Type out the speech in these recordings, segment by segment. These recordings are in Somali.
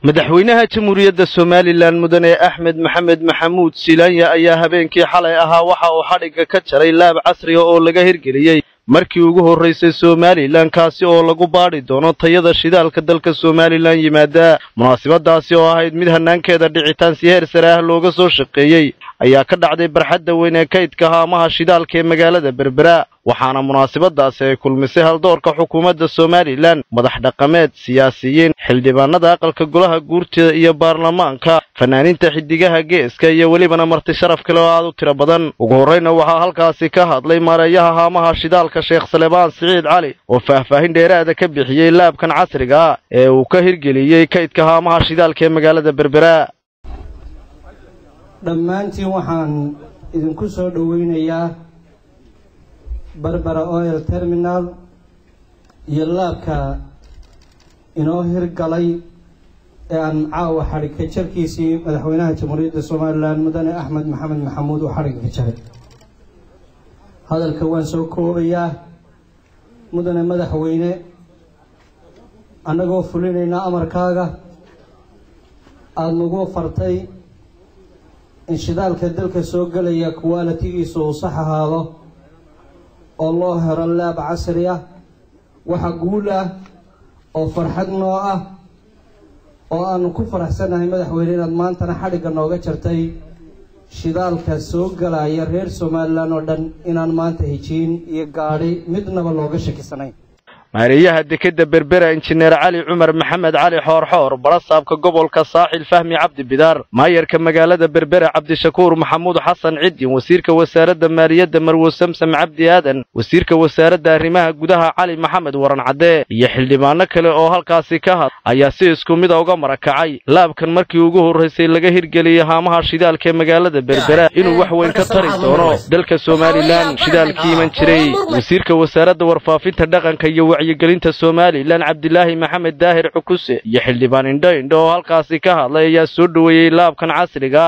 madaxweynaha jamhuuriyadda Soomaaliland mudane Axmed Maxamed Maxamuud Silaanya ayaa habeenkii xalay ahaa waxa uu xadhiga ka jaray laab casri ah oo laga hirgeliyay markii ugu horeysay Soomaaliland kaasi oo lagu baadhi doono tayada shidaalka dalka Soomaaliland yimaada munaasabadaasi oo ahayd mid hanaankeeda dhicitaan si heer sare ah looga soo shaqeeyay ayaa ka dhacday barxadda weyn ee kaydka haamaha shidaalka ee magaalada Berbera waxaana munaasabadaasi ay kulmisay haldoorka xukuumadda Soomaaliland madax dhaqameed siyaasiyiin xildhibaanada aqalka golaha guurtida iyo baarlamaanka fanaaniinta xidigaha geeska iyo waliba marti sharaf kale oo aad u tiro badan ugu horeyna waxa halkaasi ka hadlay maareeyaha haamaha shidaalka Sheekh Salebaan Siciid Cali oo faahfaahin dheeraad ah ka bixiyay laabkan casriga ah ee uu ka hirgeliyay kaydka haamaha shidaalka ee magaalada Berbera dhammaantiin waxaan idinku soo dhaweynayaa Berbera Oil Terminal iyo laabka inoo hirgalay ee aan caawa xarig ka jarkiisii madaxweynaha jamhuuriyadda Soomaaliland mudane Axmed Maxamed Maxamuud oo xarig ka jaray hadalka waan soo koobayaa mudane madaxweyne anagoo fulinayna amarkaaga aad nagu fartay in shidaalka dalka soo galaya quality-giisu uu sax ahaado oo loo helo laab casri ah waxa guul ah oo farxad noo ah oo aanu ku faraxsanahay madaxweyne inaad maantana xadhiga nooga jartay shidaalka soo galaya reer Soomaaliland oo dhan inaan maanta hijiin iyo gaari midnaba looga shakisanayn maareeyaha dekeda Berbera injineer Cali Umar Maxamed Cali Xoor barasaabka gobolka Saaxil Fahmi Cabdi Bidaar maayarka magaalada Berbera Cabdishakuur Maxamuud Xasan Ciidin wasiirka wasaaradda maaliyadda Marwo Samsam Cabdi Aadan wasiirka wasaaradda arrimaha gudaha Cali Maxamed Waran Cade iyo xildhibaano kale oo halkaasi ka had ayaa si isku mid ah uga marakacay laabkan markii ugu horeysay laga hirgeliyay haamaha shidaalka ee magaalada Berbera inuu wax weyn ka tari doono dalka Soomaaliland shidaalkii man jiray wasiirka wasaaradda warfaafinta dhaqanka iyo wacyigelinta Soomaaliland Cabdilaahi Maxamed Daahir Cukuse iyo xildhibaan indho oo halkaasi ka hadlay ayaa soo dhaweeyay laabkan casriga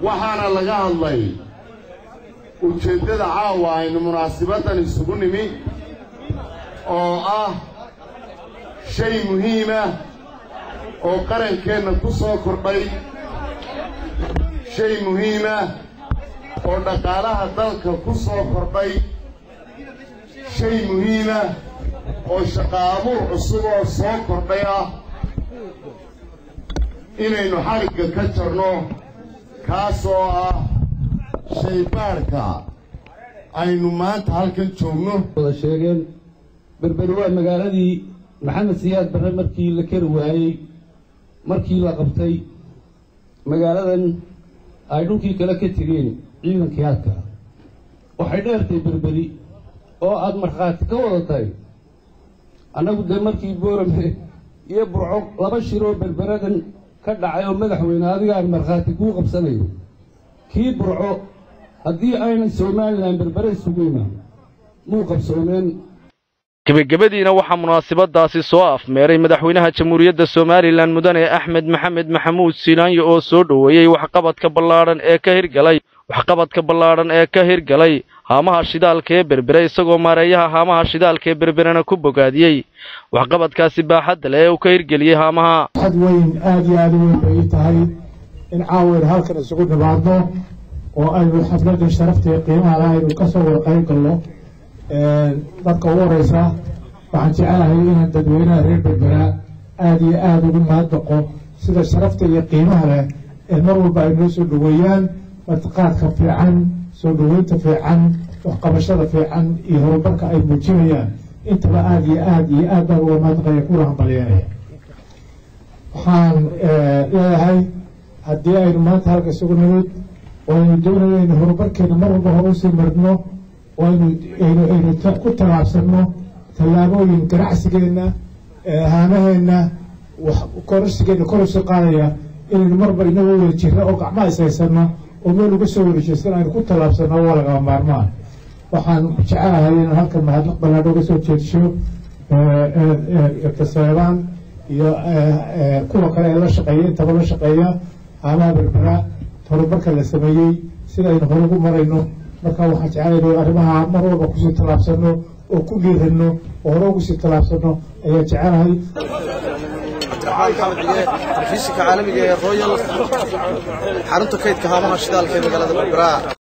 waxaana laga hadlay ujeedada caawa aynu munaasabadan isugu nimi oo ah shay muhiim ah oo qarankeena ku soo kordhay shay muhiim ah oo dhaqaalaha dalka ku soo kordhay shay muhiim ah oo shaqaabuur cusub oo soo kordhay ah inaynu xarigga ka jarno kaasoo ah shaybaarka aynu maanta halkan joogno wada sheegeen Berbera waa magaaladii Maxamed Siyaad Barre markii la kari waayay markii la qabtay magaaladan ay dhulkii kala ka tigeen ciidankii aadka waxay dheertay Berberi oo aad marxaati ka wadatay anagu de markii Boorame iyo Burco laba shiroo Berberadan ka dhacay oo madaxweyne adiga aan marxaati ku qabsanayo kii Burco haddii ayna Soomaaliland Berbera isugu imaan muu qabsoomeen gabagabadiina waxaa munaasabadaasi soo afmeeray madaxweynaha jamhuuriyadda Soomaaliland mudane Axmed Maxamed Maxamuud Silaanya oo soo dhaweeyay waxqabadka ballaaran ee ka hirgalay haamaha shidaalka ee Berbera isagoo maareeyaha haamaha shidaalka ee Berberana ku bogaadiyay waxqabadkaasi baaxad leh ee uu ka hirgeliyay haamaha xad weyn aad iyo aad weyn bay tahay in caawir halkan isugu dhawaadno oo aynu xafladda sharafta iyo qiimaha leh aynu ka soo warqayn galno dadka ugu horeysa waxaan jecelahay inaan dadweynaha reer Berbera aad iyo aad ugu mahadnaqo sida sharafta iyo qiimaha leh ee mar walba ay noo soo dhaweeyaan martiqaadka fiican soo dhaweynta fiican waxqabashada fiican iyo horumarka ay muujinayaan intaba aad iyo aad baan uga mahadnaqaya kuna hambalyeynaya waxaan leeyahay haddii aynu maanta halka isugu nimid waynu doonaya in horumarkeena mar walba hor usii marno waynu ku tallaabsanno tallaabooyin ganacsigeena haamaheenna kororsigeena kor usii qaadaya inaynu marba inagoo wada jirno oo gacmaha ishaysano oo meel uga soo wareejeysan aynu ku tallaabsanno waa lagama maarmaan waxaan jecelahay inaan halkan mahadnaq ballaadho uga soo jeedisho Salebaan iyo kuwa kale ee la shaqeeya intaba la shaqeeya haamaha Berbera horumarka la sameeyey sida aynu hore ugu marayno marka waxaan jecelahay arrimaha mar walba kusii tallaabsanno oo ku dhiiranno oo hore ugu sii tallaabsanno ayaa jecelahay cabdiraxmaan maxamed cige telefishinka caalamiga ee royal xarunta kaydka haamaha shidaalka ee magaalada Berbera.